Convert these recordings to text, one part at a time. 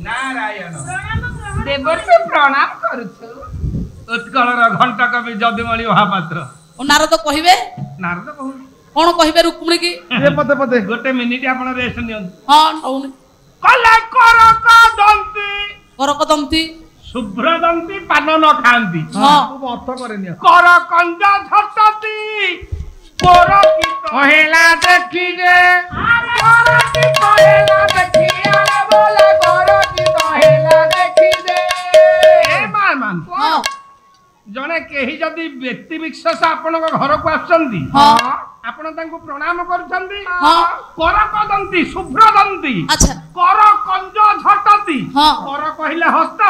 नारायण देवर्षि प्रणाम करुछु उत्कलर घंटा कवि जदुमणि महापात्र नारद कहिबे नारद कहू कौन कहिबे रुक्मिणी की पते पते गोटे मिनिट आपण रेस्ट नियन हां नौनी कला करकदंती करकदंती शुभ्रदंती पान न खांती हां अर्थ करे करकंजा झटती परकी कहेला देखी रे परकी कहेला देखी अरे बोले परकी कहेला देखी रे ए मान हां जने केही जदी व्यक्ति विशेष आपण घर को आछंती हां आपण तांको प्रणाम करछंती हां करकदंती शुभ्रदंती अच्छा करकंज झटती हां कर कहिले हस्त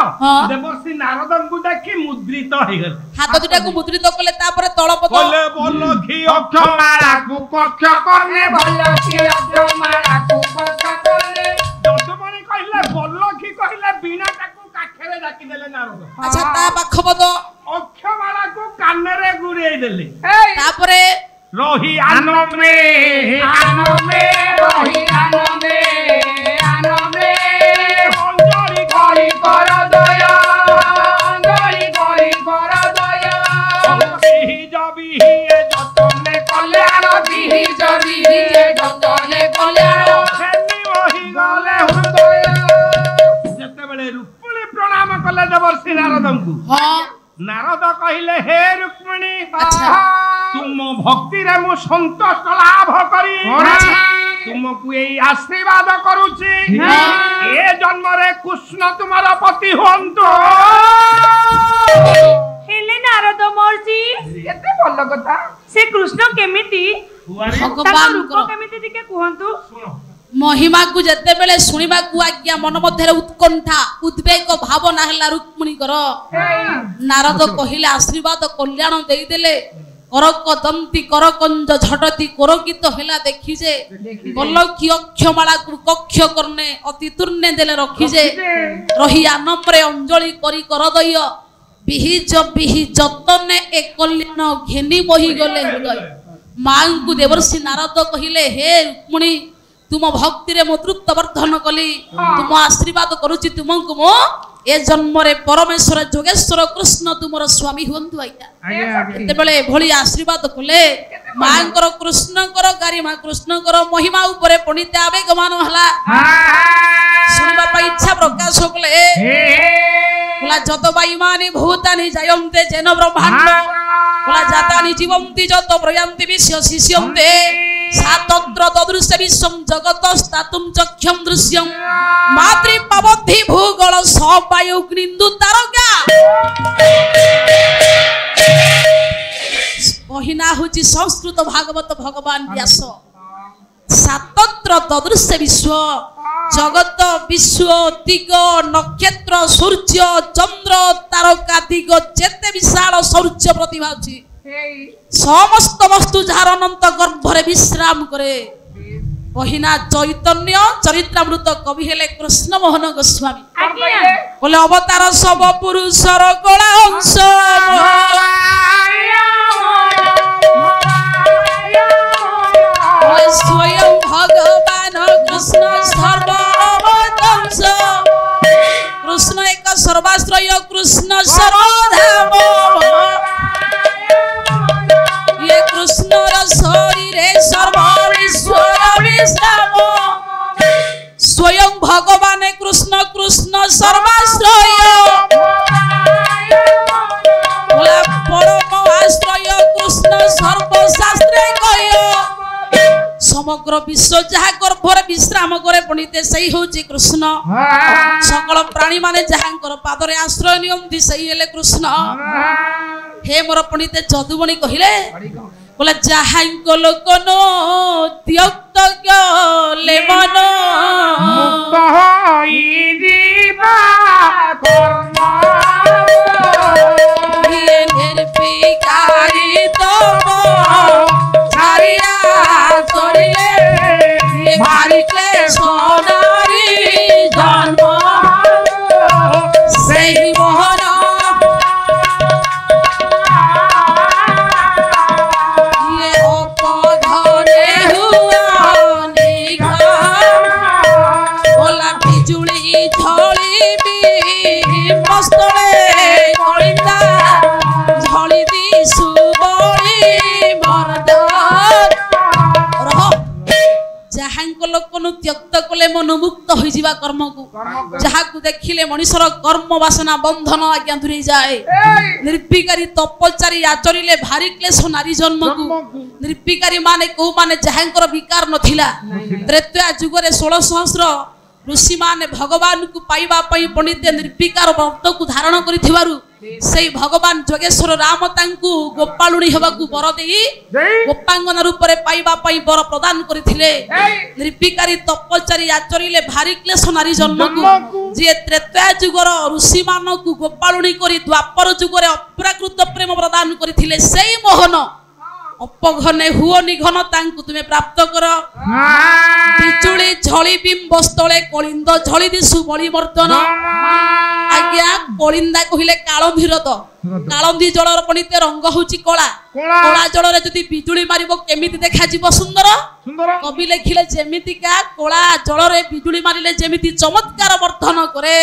देवर्षि नारदंकु देखि मुद्रित हे गले हाथ दुटा को मुद्रित कले तापर तळपद बोले बोलो घी अक्षमाला को पक्ष करने बोलो घी अक्षमाला को पक्ष करने जदुमणि कहिले बोलो घी कहिले बिना ताकू काखेरे डाकी देले नारद अच्छा ता पाखपद अक्षमाला को कानरे गुरेई देले तापरे रोही आनो में रोही आनो में अंजलि करी कर दया अंजलि करी कर दया बिहि जबि हे जतने कल्याण बिहि जबि हे जतने कल्याण सेनी वही गले हृदय जते बेले रुक्मिणी प्रणाम कले देवर्षि नारदंकु हां नारद कहिले हे रुक्मिणी अच्छा तुम भक्ति रे मु संतोष लाभ करी तुमको यही आशीर्वाद करूची ए जन्म रे कृष्ण तुम्हारा पति होंतो हेले नारद मोरजी केते भल कथा से कृष्ण केमिति भगवान रूप केमिति टिके कहंतु महिमा को जते बेले सुनिबा को आज्ञा मन मध्य उत्कंठा उद्वेग भावना हला रुक्मिणी कर नारद कहिले आशीर्वाद कल्याण देई देले करकदंती करकंज झटती कोरकित हेला देखी जे बल्लखी अक्षमाला को कक्ष करने अति तुर्ने देले रखी जे रही आनंदरे अंजलि करी करदय बिहि जतने ए कल्याण घेनी बही गले हृदय मां को देवर्षि नारद कहिले हे रुक्मिणी तुम भक्ति रे मृत्यु वर्धन कली तुम आशीर्वाद करूची तुमको मो ए जन्म रे परमेश्वर जोगेश्वर कृष्ण तुमर स्वामी हुंतु आज्ञा एते बेले भली आशीर्वाद कले मांकर कृष्णकर गारिमा कृष्णकर महिमा ऊपर पणिते आवेगमान हला सुनिबा पई इच्छा प्रकाश कले बोला जत बाईमानि भूतानि जायन्ते जेन ब्रह्मांड बोला जातानि जीवन्ति जत प्रयान्ति विश्व शिष्यन्ते सातत्र तदृश्य विश्वं जगत स्थातुं चक्षम दृश्यं मातृ पवद्धि भूगोल सवायु ग्निन्दु तारका पहिना होची संस्कृत भागवत भगवान व्यास सातत्र तदृश्य विश्व जगत विश्व दिग नक्षत्र सूर्य चंद्र तारका दिग जेते विशाल सूर्य प्रतिभा अछि समस्त वस्तु जार अनंत गर्भरे विश्राम करे पहिना चैतन्य चरित्रामृत कवि हेले कृष्ण मोहन गोस्वामी बोले अवतार सब पुरुषर कला अंश स्वयं भगवान कृष्ण सर्ववंश कृष्ण एक सर्वाश्रय कृष्ण सर्वधाम ये कृष्ण शरीर सर्वश्वर विश्राम स्वयं भगवान कृष्ण कृष्ण सर्वाश्रय परम आश्रय कृष्ण सर्वशास्त्र कय समग्र विश्व जहा गर्भर विश्राम करे पणिते सही होची कृष्ण सकल प्राणी माने जहांकर पादरे आश्रय नियंती सही हेले कृष्ण हे मोर पणिते जदुमणि कहिले बोले जहांक लोकन त्यक्त गले मन मुक्त होई जीवा कर्म ये निर्विकारी तम छारिया तोरिले भारी क्लेश नारी जन्म सही मोहन ये अपधने हुआ निघा बोला बिजुली झड़ ତ୍ୟକ୍ତ କଲେ ମନୋମୁକ୍ତ ହୋଇଯିବା କର୍ମକୁ ଯାହାକୁ ଦେଖିଲେ ମଣିଷର କର୍ମ ବାସନା ବନ୍ଧନ ଆଜ୍ଞା ଦୂରେଇ ଯାଏ ନିର୍ବିକାରୀ ତପଚାରୀ ଆଚରିଲେ ଭାରି କ୍ଲେଶ ନାରୀ ଜନ୍ମକୁ ନିର୍ବିକାରୀ ମାନେ କୋଉମାନେ ଯାହାଙ୍କର ବିକାର ନଥିଲା ତ୍ରେତୟା ଯୁଗରେ 16 ସହସ୍ର ऋषि माने भगवान को पाइबा पई पंडित निर्विकार व्रत को धारण करिथिबारु सेई भगवान जोगेश्वर राम तांकु गोपालुणी हेबाकु वर देई गोपांगन रूप रे पाइबा पई वर प्रदान करिथिले निर्विकारी तपचारी आचरिले भारी क्लेश नारी जन्म को जे त्रेतया जुगर ऋषि मानकु गोपालुणी करी द्वापर जुगरे अपराकृत प्रेम प्रदान करिथिले सेई मोहन अपघने हुओ निघन तांकु तुमे प्राप्त कर बिजुली झली बिंब स्थले कलिंद झली दिसु बळी मर्दन आज्ञा कलिंदा कहिले काळंधीर तो काळंधी जलर पणिते रंग होची कला कला जलरे जदी बिजुली मारिबो केमिति देखा जीव सुंदर कवि लेखिले जेमितिका कला जलरे बिजुली मारिले जेमिति चमत्कार वर्धन करे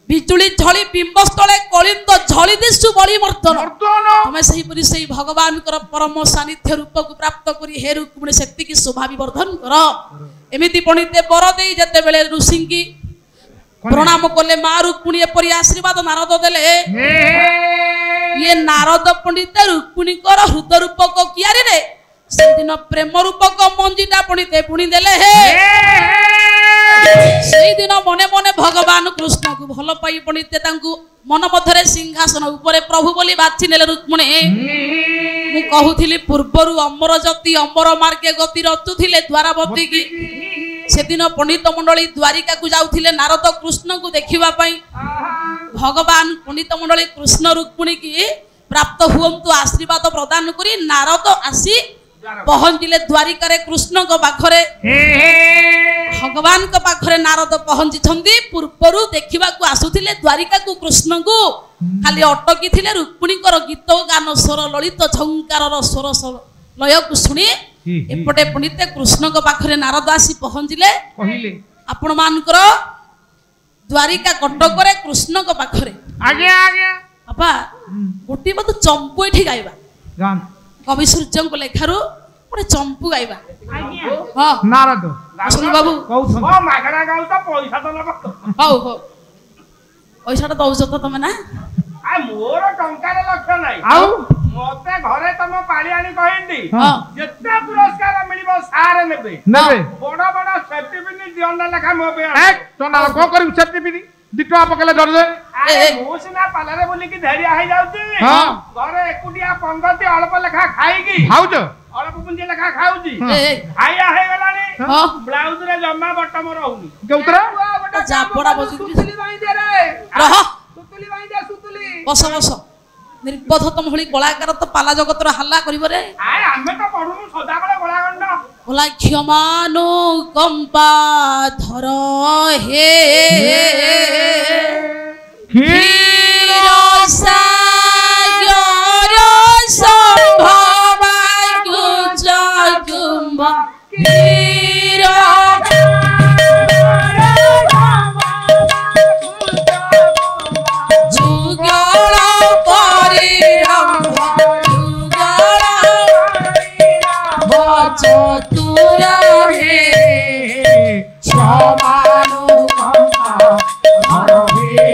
बिजुली झली बिंबस्थले कलिंद झली दिसु बळी मर्दन तमे सही परि सही भगवान कर परम सानिध्य रूप को प्राप्त करी हे रुक्मिणी शक्ति की शोभा विवर्धन कर एमिति पणिते बर देई जते बेले ऋषि की प्रणाम कले मा रुक्मिणी एपरि आशीर्वाद नारद देले ये नारद पंडित रुक्मिणी कर हृदय रूपक कियारे रे से दिन प्रेम रूपक मंजीटा पणिते पुणी देले हे सेई दिन मने मने भगवान कृष्ण को भल पाई पणिते तांकु मन मध्यरे सिंहासन ऊपर प्रभु बोली बाछि नेले रुक्मिणी मु कहूथिली पूर्वरु अमर जति अमर मार्गे गति रचुथिले द्वारावती की सेदिन पंडित मंडली द्वारिका को जाउथिले नारद कृष्ण को देखिबा पई भगवान पंडित मंडली कृष्ण रुक्मिणी की प्राप्त हुअंतु आशीर्वाद प्रदान करी नारद आसी पहुंचिले द्वारिका रे कृष्ण को पाखरे भगवान को पाखरे नारद पहुंची छंदी पूर्वरु देखिबा को आसुथिले द्वारिका को कृष्ण को खाली अटकी थिले रुक्मिणी कर गीत गान स्वर ललित झंकार स्वर लय को सुनी एपटे पंडित कृष्ण को पाखरे नारद आसी पहुंचिले कहिले आपण मानकर द्वारिका कटक रे कृष्ण को पाखरे आज्ञा आज्ञा बाबा गोटी मत चंपू एठी गाइबा गान कवि सूर्य को लेखारु गोटे चंपू गाइबा आज्ञा हां नारद सुन बाबू कहू ओ मागणा गाउ त पैसा त लब हौ हौ पैसाटा दउछ त तमे ना आ मोर टंकार लक्ष्य नाही आउ मते घरे तम पाली आनी कहिंदी हां जेते पुरस्कार मिलिबो सारे नेबे नेबे बड़ बड़ सेफ्टी पिन दियन लेखा मो पे ए तो ना को करी सेफ्टी पिन दिटवा पकले धर दे ए मोसना पालारे बोली की धैर्य आइ जाउती हां घरे एकुटिया पंगति अल्प लेखा खाइकी खाउज अल्प पुंजी लेखा खाउजी ए आया हे गलानी हां ब्लाउज रे जम्मा बटम रहउनी के उतरा जापड़ा बजी सुतली बाई दे रे रह सुतली बाई दे सुतली बस बस निर्बोध तम भली कलाकार तो पाला जगतर हल्ला करिवो रे आय आमे तो पढुनु सदा बेले गोलागंड बोला क्षमानु कंपा धर हे क्षीर सागर संभव गुज कुंभ क्षीर जुगल परिरंभ जुगल चतुर हे क्षमानु कंपा धर हे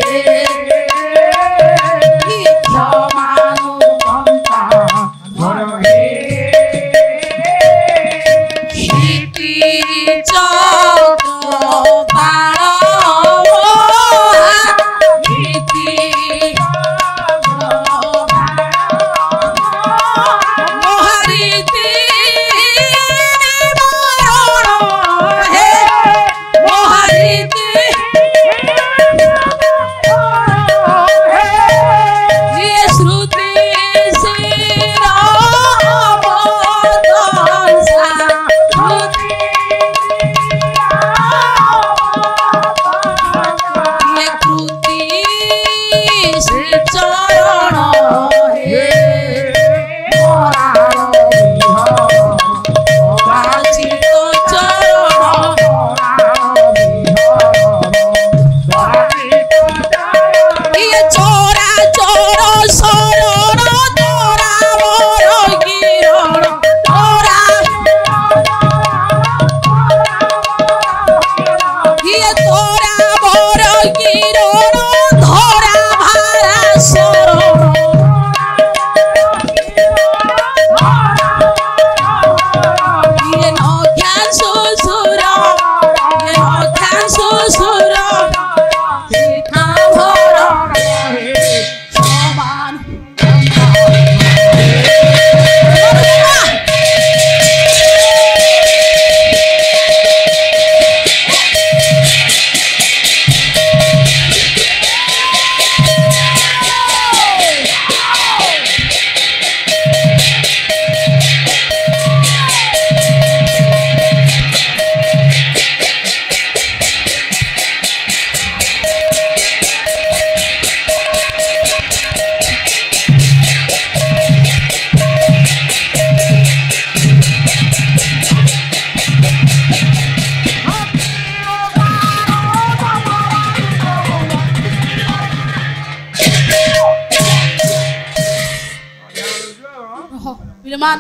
ପିଲାମାନ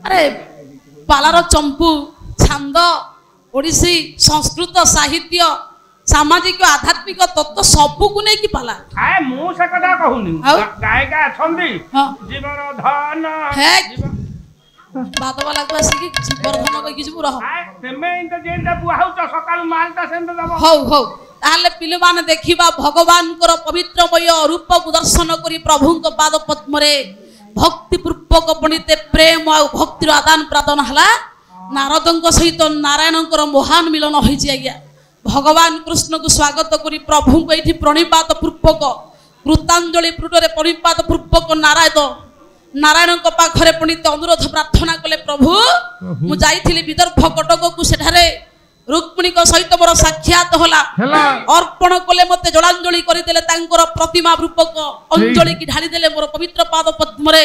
ଆରେ ପାଲାର ଚମ୍ପୁ ଛାନ୍ଦ ଓଡ଼ିଶୀ ସଂସ୍କୃତ ସାହିତ୍ୟ ସାମାଜିକ ଆଧ୍ୟାତ୍ମିକ ତତ୍ତ୍ୱ ସବୁକୁ ନେଇକି ପାଲା ଆଏ ମୁଁ ସେ କଥା କହୁନି ଆଉ? ଗାୟିକା ଅଛନ୍ତି ହଁ ଜୀବନ ଧନ ହେ ବାଦବାଲାକୁ ଆସିକି ଜୀବନ କହିକି ଯିବୁ ରହ ଆଏ ତେମେ ଏମିତି ଯେମିତି ବୁହା ହଉଛ ସକାଳୁ ମାଲଟା ସେମିତି ଦବ ହଉ ହଉ ତାହେଲେ ପିଲାମାନେ ଦେଖିବା ଭଗବାନଙ୍କର ପବିତ୍ରମୟ ରୂପକୁ ଦର୍ଶନ କରି ପ୍ରଭୁଙ୍କ ପାଦ ପଦ୍ମରେ ଭକ୍ତି ପୂର୍ବକ ପଣ୍ଡିତେ ପ୍ରେମ ଆଉ ଭକ୍ତିର ଆଦାନ ପ୍ରଦାନ ହେଲା ନାରଦଙ୍କ ସହିତ ନାରାୟଣଙ୍କର ମହାନ ମିଳନ ହୋଇଛି ଆଜ୍ଞା ଭଗବାନ କୃଷ୍ଣକୁ ସ୍ୱାଗତ କରି ପ୍ରଭୁଙ୍କୁ ଏଇଠି ପ୍ରଣିପାତ ପୂର୍ବକ କୃତାଞ୍ଜଳି ପୃଟରେ ପ୍ରଣିପାତ ପୂର୍ବକ ନାରାୟଣଙ୍କ ପାଖରେ ପଣ୍ଡିତ ଅନୁରୋଧ ପ୍ରାର୍ଥନା କଲେ ପ୍ରଭୁ ମୁଁ ଯାଇଥିଲି ବିଦର୍ଭ କଟକକୁ ସେଠାରେ ରୁକ୍ମିଣୀଙ୍କ ସହିତ ମୋର ସାକ୍ଷାତ ହେଲା ଅର୍ପଣ କଲେ ମତେ ଜଳାଞ୍ଜଳି କରିଦେଲେ ତାଙ୍କର ପ୍ରତିମା ରୂପକ ଅଞ୍ଜଳିକି ଢାଳିଦେଲେ ମୋର ପବିତ୍ର ପାଦ ପଦ୍ମରେ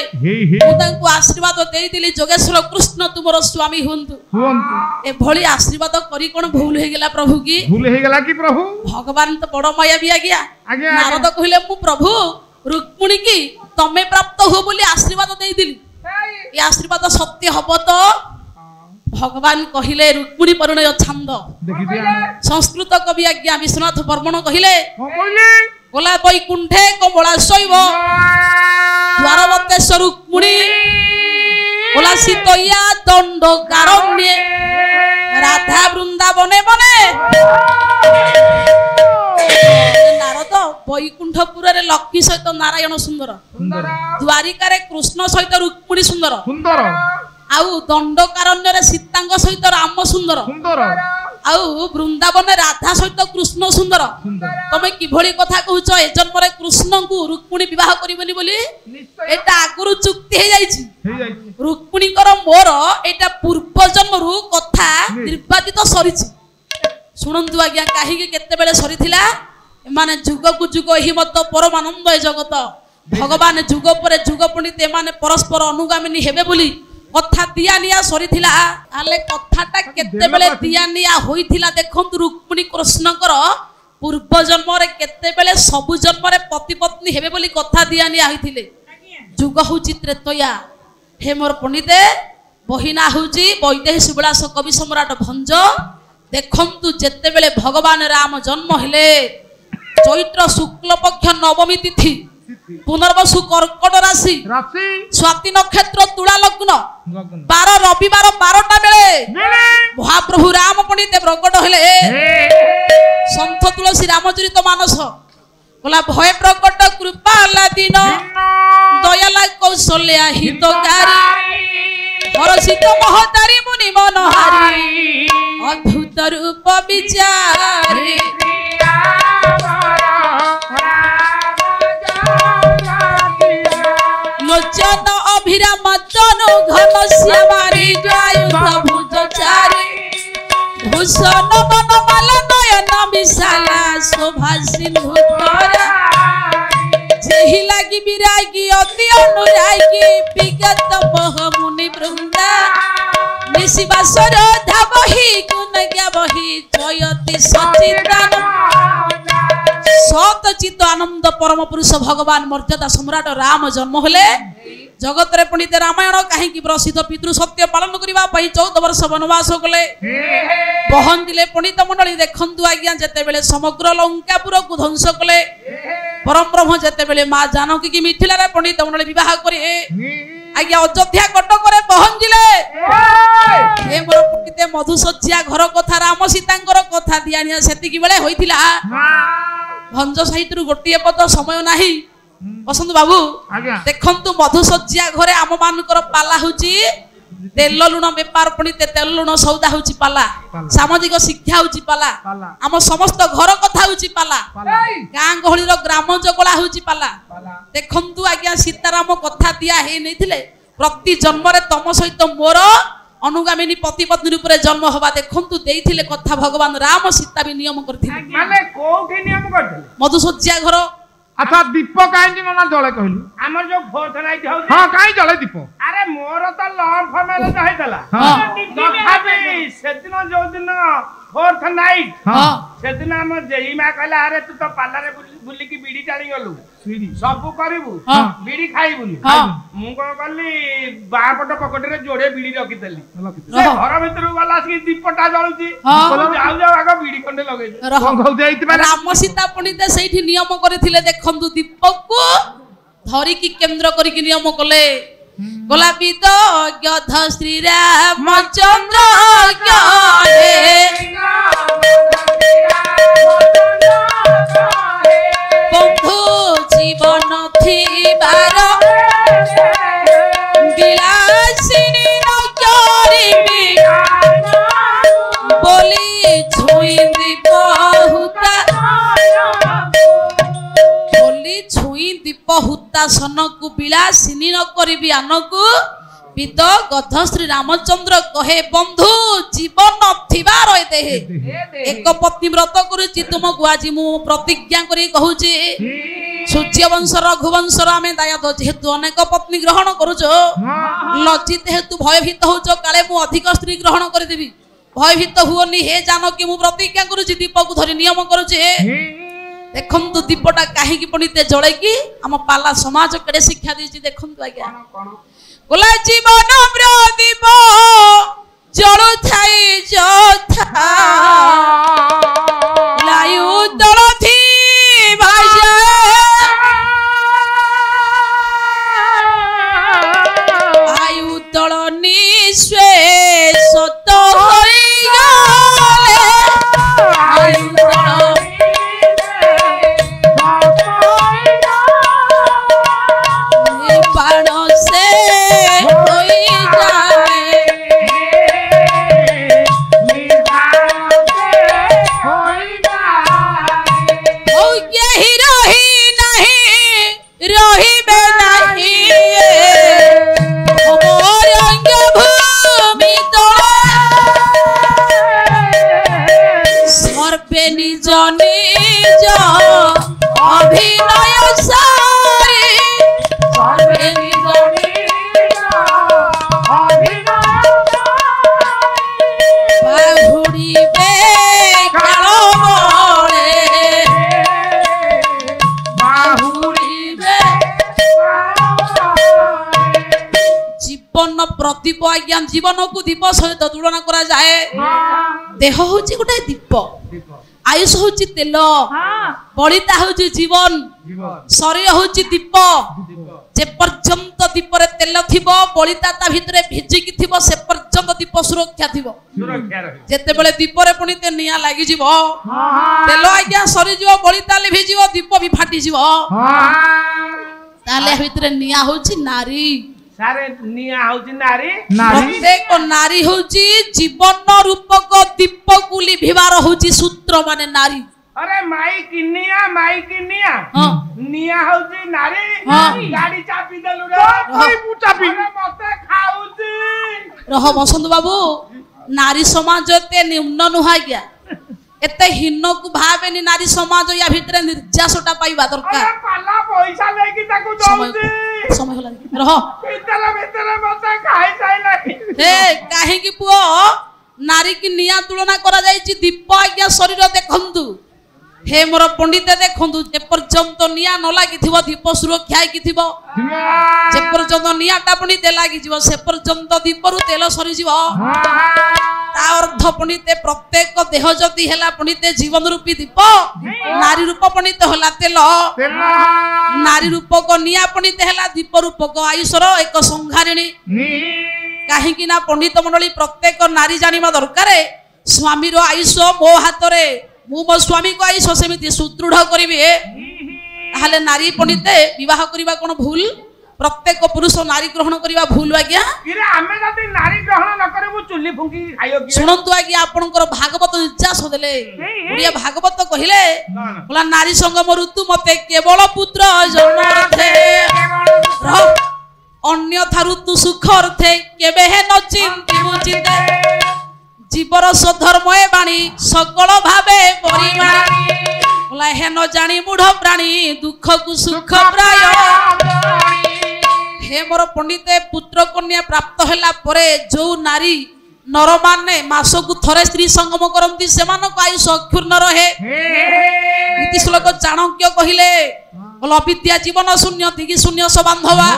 ମୁଁ ତାଙ୍କୁ ଆଶୀର୍ବାଦ ଦେଇଥିଲି ଯୋଗେଶ୍ୱର କୃଷ୍ଣ ତୁମର ସ୍ୱାମୀ ହୁଅନ୍ତୁ ଏଭଳି ଆଶୀର୍ବାଦ କରି କଣ ଭୁଲ ହେଇଗଲା ପ୍ରଭୁ କି ଭୁଲ ହେଇଗଲା କି ପ୍ରଭୁ ଭଗବାନ ତ ବଡ ମାୟାବୀ ଆଜ୍ଞା ନାରଦ କହିଲେ ମୁଁ ପ୍ରଭୁ ରୁକ୍ମିଣୀ କି ତମେ ପ୍ରାପ୍ତ ହୁଅ ବୋଲି ଆଶୀର୍ବାଦ ଦେଇଥିଲି ଏ ଆଶୀର୍ବାଦ ସତ୍ୟ ହବ ତ ଭଗବାନ କହିଲେ ରୁକ୍ମିଣୀ ପରିଣୟ ଛାନ୍ଦ ସଂସ୍କୃତ କବି ଆଜ୍ଞା ବିଶ୍ୱନାଥ ବର୍ମଣ କହିଲେ ଗୋଲା ବୈକୁଣ୍ଠେ କମଳା ଶୈବ ଦ୍ୱାରବତେଶ ରୁକ୍ମିଣୀ ଗୋଲା ଶୀତୟା ଦଣ୍ଡ କାରଣ୍যে রাধা বৃন্দাবনে বনে নারদ বৈকুণ্ঠপুরে লক্ষ্মী সহিত নারায়ণ সুন্দর দ্বারিকারে কৃষ্ণ সহিত রুক্মিণী সুন্দর সুন্দর আউ দণ্ডকারণ্যরে সীতাঙ্গ সহিত রাম সুন্দর সুন্দর আউ বৃন্দাবনে রাধা সহিত কৃষ্ণ সুন্দর তুমি কিভଳି কথা কହୁଛ এ জন্মরে কৃষ্ণଙ୍କୁ রুক্মিণী বিবাহ করিবনি বলি এটা আগরু চুক্তি হই যাইছি রুক্মিণীଙ୍କର ମୋର এটা পূর্ব জন্মরু কথা নির্বাচিত সরিছি শুনন্তু আজ্ঞা কাহিকি কেতেবেলে সরিথিলা মানে যুগকু যুগ হি মত পরমানন্দ এ জগত ভগবান যুগ পরে যুগ পণ্ডিত এমানে পরস্পর অনুগামিনী হেবে বলি কথা দিয়া নিয়া সরিথিলা আলে কথাটা কেতেবেলে দিয়া নিয়া হইথিলা দেখন্তু রুক্মিণী কৃষ্ণଙ୍କର পূর্ব জন্মরে কেতেবেলে সবু জন্মরে পতি পত্নী হেবে বলি কথা দিয়া নিয়া হইথিলে যুগ হউচি ত্রেতয়া হে মোর পণ্ডিতে বহিনা হউচি বৈদেহী সুবিলাস কবি সম্রাট ভঞ্জ দেখন্তু যেতেবেলে ভগবান রাম জন্ম হেলে চৈত্র শুক্ল পক্ষ নবমী তিথি পুনর্বসু কর্কট রাশি স্বাতি নক্ষত্র তুলা লগ্ন 12 রবিবার 12টা বেলে মহাপ্রভু রাম পণ্ডিতে প্রকট হলে সন্ত তুলসী রামচরিত মানস বলা ভয় প্রকট কৃপালা দিন দয়ালা কৌশল্যা হিতকারী হরষিত মহতারী মুনি মনোহারী অদ্ভুত রূপ বিচারী লোচন অভিরাম তনু ঘন শ্যামারি জয়ুধ ভুজচারী ভূষণ বনমাল নয়ন বিশালা শোভা সিন্ধু তরা যেহি লাগি বিরাগী অতি অনুরাগী বিগত বহ মুনি বৃন্দা নিশিবাসর ধাবহি গুণ গাবহি জয়তি সচিদানন্দ সতচিত আনন্দ পরম পুরুষ ভগবান মর্যাদা সম্রাট রাম জন্ম হলে জগতরে পণ্ডিতে রামায়ণ কাহিকি প্রসিদ্ধ পিতৃ সত্য পালন করিবা পাই 14 বর্ষ বনবাস গলে বহন্তিলে পণ্ডিত মণ্ডলী দেখন্তু আজ্ঞা যেতেবেলে সমগ্র লঙ্কাপুরকু ধ্বংস কলে পরম ব্রহ্ম যেতেবেলে মা জানকী কি মিথিলারে পণ্ডিত মণ্ডলী বিবাহ করে আজ্ঞা অযোধ্যা কটকরে পহଞ୍ଚିଲେ এ মোর পণ্ডিতে মধুসজ্জা ঘর কথা রাম সীতাঙ্কর কথা দিয়ানিয়া সেতিকি বেলে হইতিলা ভঞ্জ সাহিত্যରୁ ଗୋଟିଏ ପଦ ସମୟ ନାହିଁ ବସନ୍ତୁ ବାବୁ ଦେଖନ୍ତୁ ମଧୁସଜ୍ଜା ଘରେ ଆମ ମାନଙ୍କର ପାଲା ହଉଛି ତେଲ ଲୁଣ ବେପାର ପଣ୍ଡିତେ ତେଲ ଲୁଣ ସଉଦା ହଉଛି ପାଲା ସାମାଜିକ ଶିକ୍ଷା ହଉଛି ପାଲା ଆମ ସମସ୍ତ ଘର କଥା ହଉଛି ପାଲା ଗାଁ ଗହଳିର ଗ୍ରାମ ଜଗଳା ହଉଛି ପାଲା ଦେଖନ୍ତୁ ଆଜ୍ଞା ସୀତାରାମ କଥା ଦିଆ ହେଇ ନେଇଥିଲେ ପ୍ରତି ଜନ୍ମରେ ତମ ସହିତ ମୋର अनुगामिनी पति पत्नी रूप में जन्म हवा देखंतु देइथिले कथा भगवान राम सीता भी नियम करथिले माने कोठी नियम करथिले मधुसज्जा घर अच्छा दीप काई नना जळे कहलु हमर जो फोर्थ नाइट हाउस हां काई जळे दीप अरे मोर तो लॉन फमेले जहेतला तथापि सेदिन जो दिन फोर्थ नाइट हाँ सेदिन हम जेई मा कहला अरे तू तो पार्लर बुली की बीड़ी टाणी गलु सब करिवु हाँ। बीड़ी खाइबुनी हाँ। मु को कहली बापट पकेट रे जोड़े बीड़ी रखितली रह। घर भीतर गला सी दीपटा जळुची हाँ। जाऊ जाऊ आग बीड़ी कंडे लगेई रह। କଣ କହୁଛ ଏଇଥିପାଇଁ ରାମ ସୀତା ପଣ୍ଡିତ ସେଇଠି ନିୟମ କରିଥିଲେ ଦେଖନ୍ତୁ ଦୀପକୁ ଧରିକି କେନ୍ଦ୍ର କରିକି ନିୟମ କଲେ ଗୋଲାପୀ ତ ଗଧ ଶ୍ରୀରାମଚନ୍ଦ୍ର ବନ୍ଧୁ ଜୀବନ ଥିବାର ବିଳାସିନୀ ନ କରିବି ବୋଲି ଛୁଇଁ ଦୀପ ହୁତାସନକୁ ବିଳାସିନୀ ନ କରିବି ଆନକୁ ବିଦ ଗଧ ଶ୍ରୀ ରାମଚନ୍ଦ୍ର କହେ ବନ୍ଧୁ ଜୀବନ ଥିବାର ଦେହେ ଏକ ପତ୍ନୀ ବ୍ରତ କରୁଛି ତୁମକୁ ଆଜି ମୁଁ ପ୍ରତିଜ୍ଞା କରି କହୁଛି ସୂର୍ଯ୍ୟବଂଶ ରଘୁବଂଶର ଆମେ ଦାୟାଦ ଯେହେତୁ ଅନେକ ପତ୍ନୀ ଗ୍ରହଣ କରୁଛ ଲଜ୍ଜିତ ହେତୁ ଭୟଭୀତ ହଉଛ କାଳେ ମୁଁ ଅଧିକ ସ୍ତ୍ରୀ ଗ୍ରହଣ କରିଦେବି ଭୟଭୀତ ହୁଅନି ହେ ଜାନକୀ ମୁଁ ପ୍ରତିଜ୍ଞା କରୁଛି ଦୀପକୁ ଧରି ନିୟମ କରୁଛି ଦେଖନ୍ତୁ ଦୀପଟା କାହିଁକି ପଣ୍ଡିତେ ଜଳେଇକି ଆମ ପାଲା ସମାଜ କେଡେ ଶିକ୍ଷା ଦେଇଛି ଦେଖନ୍ତୁ ଆଜ୍ଞା ବୋଲା ଜୀବନ ପ୍ରଦୀପ ଜଳୁଥାଇ ଯଥା ଲାୟୁ ଦଳଥି ଭାଜା ଆୟୁ ଦଳ ନିଃଶ୍ଵେଷତ ହୋଇଗଲେ ଆୟୁ ଦଳ बाण से होई जाए ओ यही रही नहीं रहिबे नहीं मोर अंग भूमि तले सर्वे निज निज अभिनय सारी सर्वे निज निज बाहुड़िबे काल बळे बाहुड़िबे जीवन प्रदीप आज्ञा जीवन को दीप सहित तुलना करा जाए देह होची गोटे दीप आयुष होची तेल बलिता होची जीवन शरीर होची दीप जे पर्यंत दीप रे तेल थिबो बलिता ता भितरे भिजिकी थिबो से पर्यंत दीप सुरक्षा थिबो जेते बेले दीप रे पुनी ते निया लागि जीवो तेल आज्ञा सरी जीवो बलिता लिभि जीवो दीप भी फाटी जीवो ताले भितरे निया होची नारी सारे निया होची नारी प्रत्येक नारी होची जीवन रूपक दीप को लिभिवार होची सूत्र माने नारी अरे माई किनिया हाँ निया होची नारी हाँ। गाड़ी चापी देलु रे कोई चापी अरे मते खाउची रह बसंत बाबू नारी समाज एते निम्न नुहा गया एते हीन को भावेनी नारी समाज या भितरे निर्यासटा पाइबा दरकार अरे पाला पैसा लेकी ताकू समय दउची समय होला रह भीतर मते खाई जाइला हे काहे की पुओ नारी की निया तुलना करा जायछि दीप आज्ञा शरीर देखंतु हे मोर पंडित देखंतु जे पर्यंत निया न लागि थिबो दीप सुरक्षा की थिबो जे पर्यंत नियाटा पंडित लागि जीवो से पर्यंत दीपरु तेल सरी जीवो ता अर्थ पंडित प्रत्येक देह जति हेला पंडित जीवन रूपी दीप नारी रूप पंडित होला तेल नारी रूपक निया पंडित हेला दीप रूपक आयुषर एक संघारिणी काहेकि ना पंडित मंडली प्रत्येक नारी जानिबा दरकार स्वामी रो आयुष मो हाथ रे मु मो स्वामी को आयुष सेमिति सुदृढ़ करिवे ताले नारी पंडित विवाह करिबा कोन भूल प्रत्येक पुरुष नारी ग्रहण करिबा भूल आज्ञा इरे हमें जदी नारी ग्रहण न करबु चुल्ली फुंकी खाइयो की सुनंतु आज्ञा आपनकर भागवत निर्यास देले ओडिया भागवत कहिले बोला नारी संगम ऋतु मते केवल पुत्र जन्मरथे अन्यथा ऋतु सुख अर्थे केबे हे न चिंती मुचिते जीवर स्वधर्मय बाणी सकल भावे परिमाणी बोला हे न जानी मूढ़ प्राणी दुख को सुख प्राय हे मोर पंडित पुत्र कन्या प्राप्त होला परे जो नारी ନରମାନେ ମାସକୁ ଥରେ ସ୍ତ୍ରୀ ସଙ୍ଗମ କରନ୍ତି ସେମାନଙ୍କ ଆୟୁଷ ଅକ୍ଷୁର୍ଣ୍ଣ ରହେ। ନୀତି ଶ୍ଲୋକ ଚାଣକ୍ୟ କହିଲେ ଅବିଦ୍ୟା ଜୀବନ ଶୂନ୍ୟ ଦିଗି ଶୂନ୍ୟ ସବାନ୍ଧବା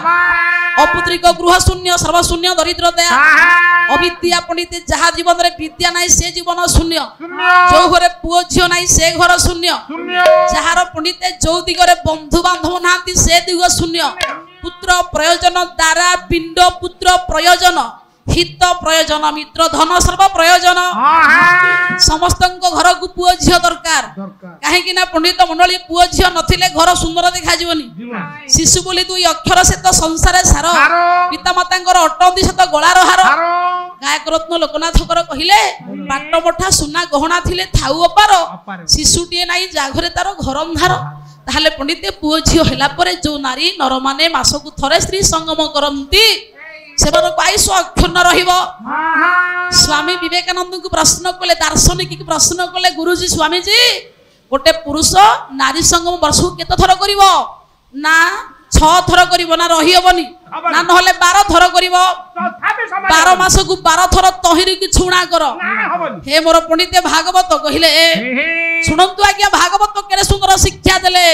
ଅପୁତ୍ରିକ ଗୃହ ଶୂନ୍ୟ ସର୍ବଶୂନ୍ୟ ଦରିଦ୍ରତା ଅବିଦ୍ୟା ପଣ୍ଡିତେ ଯାହା ଜୀବନରେ ବିଦ୍ୟା ନାହିଁ ସେ ଜୀବନ ଶୂନ୍ୟ ଯୋଉ ଘରେ ପୁଅ ଝିଅ ନାହିଁ ସେ ଘର ଶୂନ୍ୟ ଯାହାର ପଣ୍ଡିତେ ଯୋଉ ଦିଗରେ ବନ୍ଧୁ ବାନ୍ଧବ ନାହାନ୍ତି ସେ ଦିଗ ଶୂନ୍ୟ ପୁତ୍ର ପ୍ରୟୋଜନ ଦ୍ୱାରା ପିଣ୍ଡ ପୁତ୍ର ପ୍ରୟୋଜନ ହିତ ପ୍ରୟୋଜନ ମିତ୍ର ଧନ ସର୍ବ ପ୍ରୟୋଜନ ସମସ୍ତଙ୍କ ଘରକୁ ପୁଅ ଝିଅ ଦରକାର କାହିଁକି ନା ପଣ୍ଡିତ ମଣ୍ଡଳୀ ପୁଅ ଝିଅ ନଥିଲେ ଘର ସୁନ୍ଦର ଦେଖାଯିବନି ଶିଶୁ ବୋଲି ଦୁଇ ଅକ୍ଷର ସେ ତ ସଂସାରେ ସାର ପିତାମାତାଙ୍କର ଅଟନ୍ତି ସେ ତ ଗଳାର ହାର ଗାୟକ ରତ୍ନ ଲୋକନାଥଙ୍କର କହିଲେ ପାଟ ମଠା ସୁନା ଗହଣା ଥିଲେ ଥାଉ ଅପାର ଶିଶୁଟିଏ ନାହିଁ ଯାହା ଘରେ ତାର ଘର ଅନ୍ଧାର ତାହେଲେ ପଣ୍ଡିତେ ପୁଅ ଝିଅ ହେଲା ପରେ ଯୋଉ ନାରୀ ନରମାନେ ମାସକୁ ଥରେ ସ୍ତ୍ରୀ ସଙ୍ଗମ କରନ୍ତି ସେମାନଙ୍କ ଆୟୁଷ ଅକ୍ଷୁର୍ଣ୍ଣ ରହିବ। ସ୍ୱାମୀ ବିବେକାନନ୍ଦଙ୍କୁ ପ୍ରଶ୍ନ କଲେ ଦାର୍ଶନିକ ପ୍ରଶ୍ନ କଲେ ଗୁରୁଜୀ ସ୍ୱାମୀଜୀ ଗୋଟେ ପୁରୁଷ ନାରୀ ସଙ୍ଗମ ବର୍ଷକୁ କେତେ ଥର କରିବ ନା 6 ଥର କରିବ ନା ରହିହବନି ନା ନହେଲେ 12 ଥର କରିବ 12 ମାସକୁ 12 ଥର ତହିଁକି ଛୁଣା କର ହେ ମୋର ପଣ୍ଡିତେ ଭାଗବତ କହିଲେ ଶୁଣନ୍ତୁ ଆଜ୍ଞା ଭାଗବତ କେତେ ସୁନ୍ଦର ଶିକ୍ଷା ଦେଲେ